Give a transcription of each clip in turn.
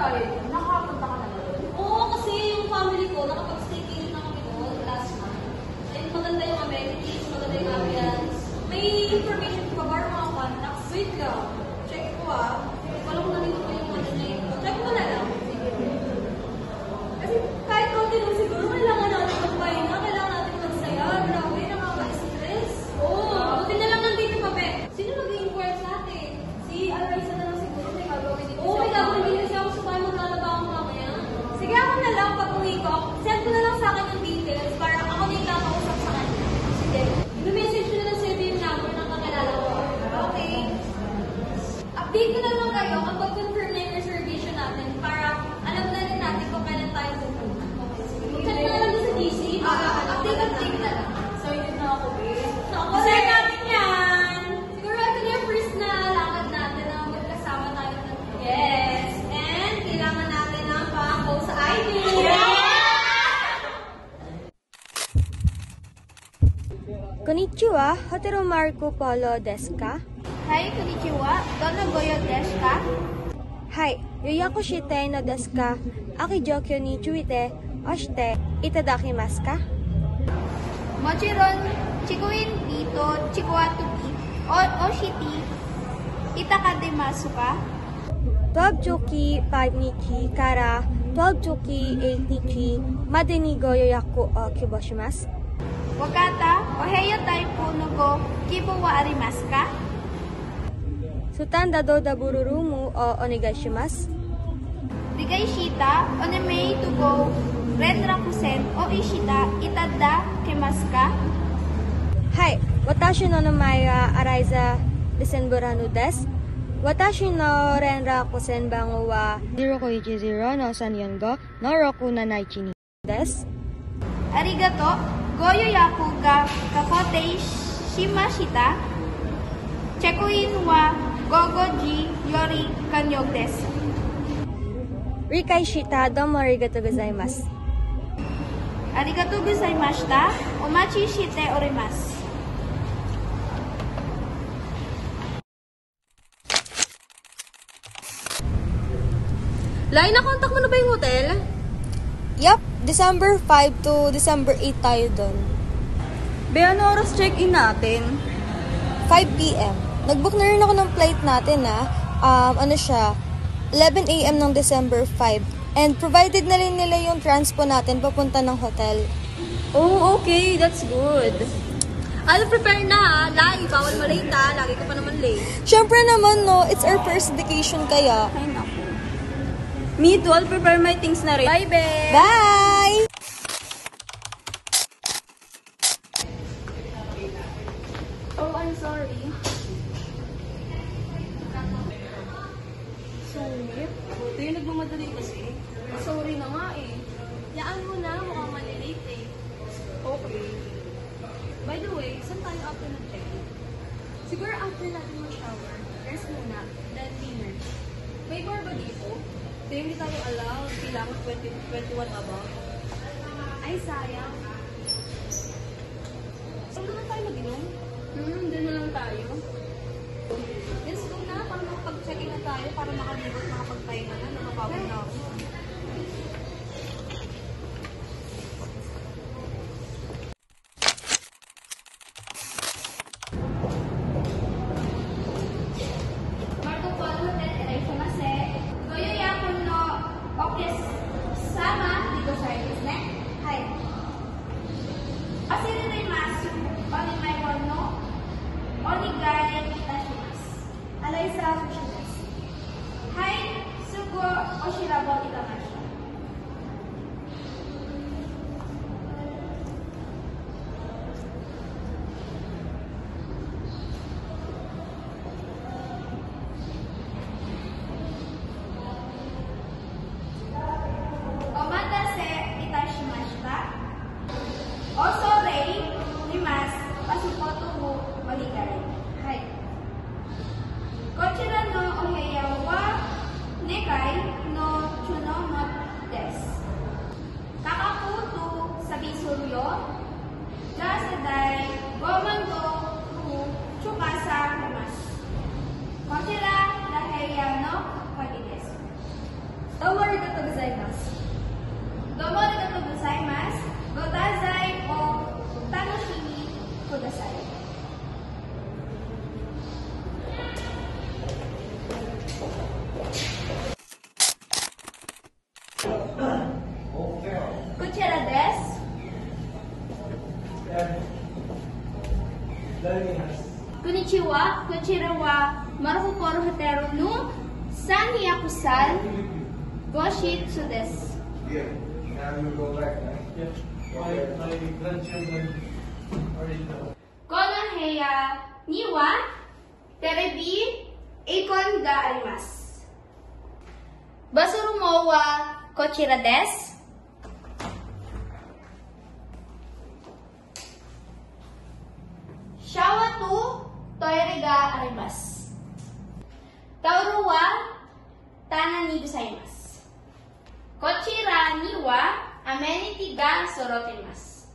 tayo doon? Nakapunta ka na doon? Oo, kasi yung family ko, nakapag-staycation na kami doon last month. And maganda yung amenities, maganda yung ambience. May information ko ba mga contacts? Wait lang. Check ko Wala ko nandito pa yung ano na yun. Check ko na lang. Kasi kahit konti lang siguro, kailangan natin magpahinga, kailangan natin magsaya. Grabe, nakaka-stress. Oo, buti na lang nandito pa, Pe. Sino mag-i-inquire sa atin? Si Alraisa na lang siguro, may gagawin din. Oo, may gagawin din kasi ako sa bahay maglalaba ako mamaya. Sige, ako na lang pag uwi ko. Send ko na lang sa akin yung details para ako na yung kakausap sa kanya. Sige. I-message ko na lang sa yung number ng kakilala ko. Okay. Update ko na lang kayo kapag confirm na yung reservation natin para alam na rin natin kung kailan tayo pupunta. Check na lang sa GC. Update na lang. So, yun na ako, babe. Ako, share natin yan. Siguro ito na yung first na lakad natin na magkasama tayo ng yes. And kailangan natin ng pang-post sa ID. Konnichiwa, Hotel Marco Polo desu ka? Hi, konnichiwa. Dono goyo desu ka? Hai, yoyaku shite no desu ka? Aki jokyo ni chuite, oshite, itadakimasu ka? Mochiron, chikuin dito, chikuatuki, oshiti, itakademasu ka? 12 choki 5 nichi kara 12 choki 8 nichi made ni go yoyaku o kibo shimasu. Wakata, oheyo taipu no go kibo wa arimasu ka? Sutan dado daburu rumu o onegai shimasu. Rigai shita, onemei to go, renrakusen o ishita, itada kemasu ka? Hai, watashi no namae ga Araiza Desenburano desu. Watashi no renrakusen bango wa 0510 no 345 no 6712 desu. Arigato, goyo yaku ga kakotei shimashita. Check-in wa gogoji yori kanyog desu. Rikai shita, domo arigatou gozaimasu. Arigatou gozaimashita. Omachi shite orimasu. Lai, na-contact mo na ba yung hotel? Yup, December 5 to December 8 tayo doon. Be, ano oras check-in natin? 5 p.m. Nag-book na rin ako ng flight natin ano siya, 11 a.m. ng December 5. And provided na rin nila yung transpo natin papunta ng hotel. Oh, okay. That's good. I'll prepare na Lai, bawal malate Lagi ka pa naman late. Siyempre naman, no, it's our first vacation kaya. Ay, naku. Me too, I'll prepare my things na rin. Bye, be! Bye! Oh, I'm sorry. Sorry? Buti yung nagmamadali kasi. Sorry na nga eh. Yaan mo na, mukhang malilate eh. Okay. By the way, saan tayo after ng check-in? Siguro after natin mag-shower, rest muna, then dinner. May bar ba dito? Kaya hindi tayo allowed, kailangan 21 above. Ay, sayang. Saan na lang tayo mag-inom? Doon na lang tayo. Let's go na, para makapag-check-in na tayo, para makalibot, makapagpahinga na, nakapagod na ako. Marco Polo Hotel, eraishimase. Goyo yaku no okesama dito service ne? Hai. Oshiremasu. Onemai wa no onigai itashimasu. Alaisa sushi desu. Hai, sugo oshirabo itamashita. Omatase itashimashita. Osorei imasu. Passporto wo origai. Hai. Kochira no oheya wa negai no chuno mo Konnichiwa, konnichiwa wa marukuporo hatero no san yakusan goshitsu desu. Yeah, now you go back. Yeah, my grandchildren are in the... Kono heya ni wa terebi ikon ga arimasu. Basurumo wa kochira desu. Shawa to toire ga arimasu. Tauru wa tana ni gozaimasu. Kochira ni wa amenity ga sorotemasu.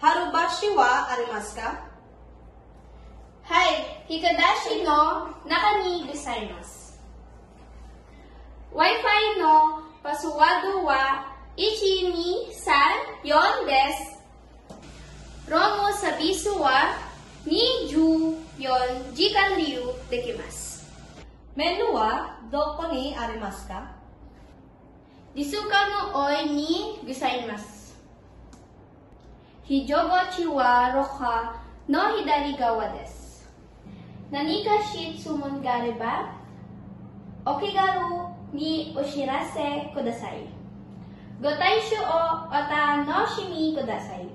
Harubashi wa arimasu ka? Hai, hikadashi no naka ni gozaimasu. Wi-Fi no pasuwado wa ichi ni san yon desu. Romo sabisu wa ni ju yon jikan ryu dekimasu. Menu wa doko ni arimasu ka? Disuka no oi ni gozaimasu. Hijogochi wa roka no hidari gawa desu. Nanika shitsumon gareba? Okigaru ni oshirase kudasai. Gotaishu o ota no shimi kudasai.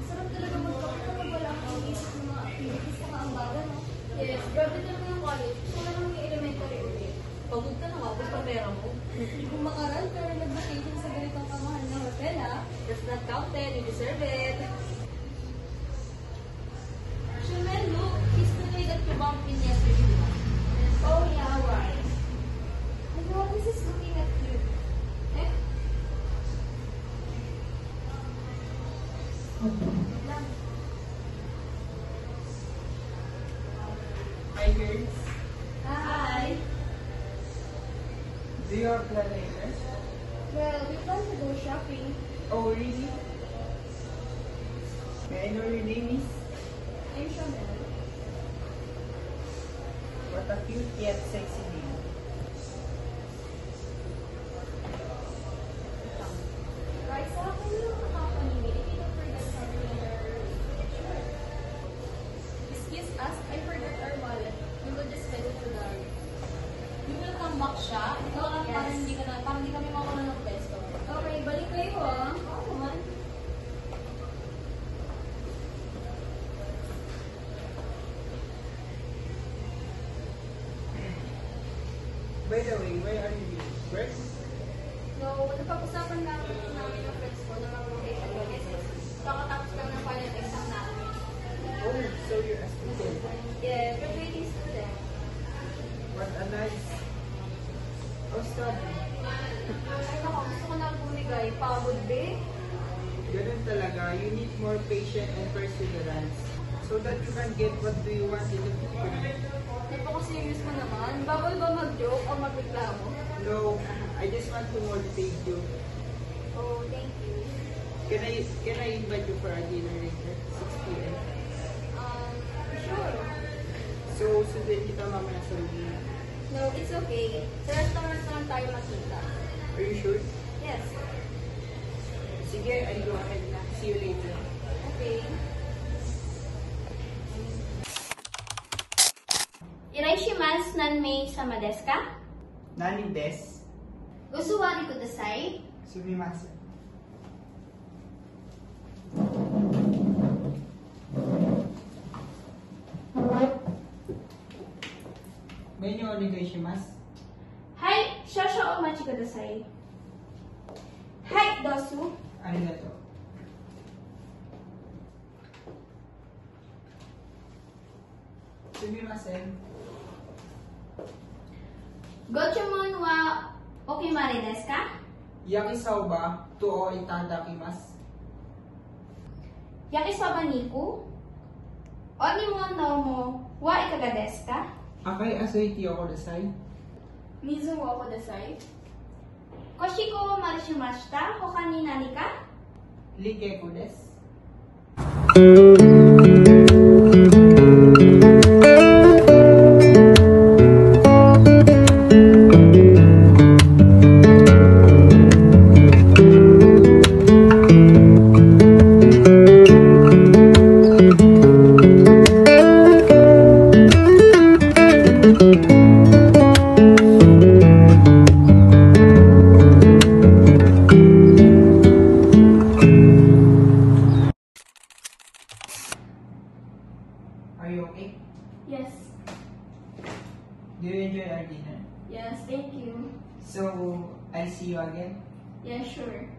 Sarap talaga magkape kapag wala kang isip ng mga activities na kaambagan, no? Yes, grabe talaga yung college. Gusto ko lang yung elementary ulit. Pagod ka na nga, gusto pa pera mo. Hindi ko makaral, pero nag-vacation sa ganitong kamahal na hotel, ha? That's not counted, you deserve it. Shumel, look, he's the guy that you bumped in yesterday. Oh, yeah, right. I know, this is looking at you. Eh? Hi girls, Hi. do you have plan later? Well, we plan to go shopping. Oh really? May I know your name is? I'm Chanel. What a cute yet sexy name. Right, so can you accompany me if you don't forget something in your picture? Excuse us, I forgot our wallet. We will just head to the... You will come back siya? Ikaw lang parang hindi kami makakuha ng pesto. Okay, balik kayo ah. Oo naman. By the way, where are you going? Work? No, napag-usapan namin ng friends ko na mag-rotation ko kasi kakatapos lang ng final exam namin. Oh, so you're a student. Yeah, graduating student. What a nice... Oh, study. Ay naku, gusto ko na bumigay. Pagod be. Ganun talaga, you need more patience and perseverance so that you can get what do you want in the future. Napaka-serious mo naman. Bawal ba mag-joke o magreklamo? No, I just want to motivate you. Oh, thank you. Can I invite you for a dinner later? 6 p.m. Sure. So, sundan kita mamaya sa room. No, it's okay. Sa restaurant naman tayo makita. Are you sure? Yes. Sige, I'll go ahead na. See you later. Okay. Iraishimasu nanmei sama desu ka? Nani des? Usuwari kudasai. Sumimasen. Menu onegaishimasu. Hai, shosho o machi kudasai. Hai, dosu. Arigato. Sumimasen. Gochumon wa okimare desu ka? Yakisoba to o itadakimasu. Yakisoba niku? Onimon no mo wa ikaga desu ka? Akai asoiti o kudasai. Mizu wa kudasai. Koshiko marishimashita. Hoka ni nani ka? Ligeko desu. Are you okay? Yes. Do you enjoy our dinner? Yes, thank you. So, I'll see you again. Yeah, sure.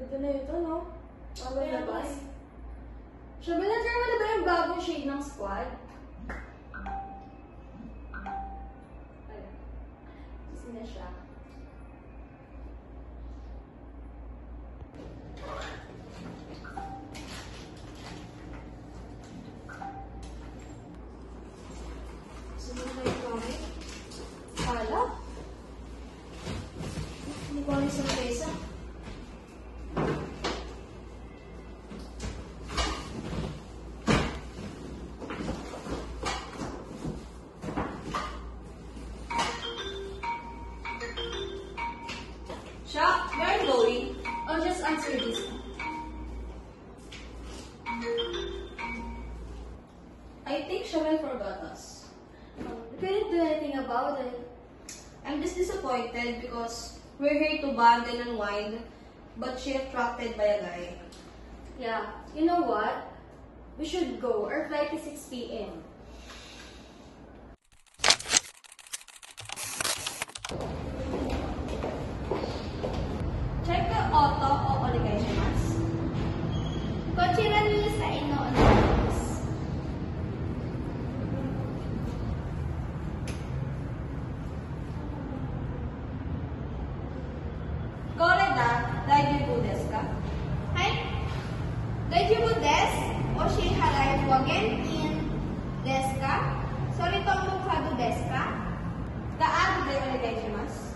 Ito na ito, no? Bagong labas. Sabi na, try mo na ba yung bagong shade ng squad? Ayun. Kasi na siya. Sunod na yung gamit. Kala? Hindi ko alis ang pesa. Siya, where are you going? I'll just answer this. I think Shamel forgot us. We couldn't do anything about it. I'm just disappointed because we're here to bond and unwind, but she attracted by a guy. Yeah, you know what? We should go. Our flight is 6 p.m. Check the auto o onegaishimasu. こちらにサインのお願いです。これだ、大丈夫ですか？はい。大丈夫です。お支払いは現金ですか？それともカードですか？カードでお願いします。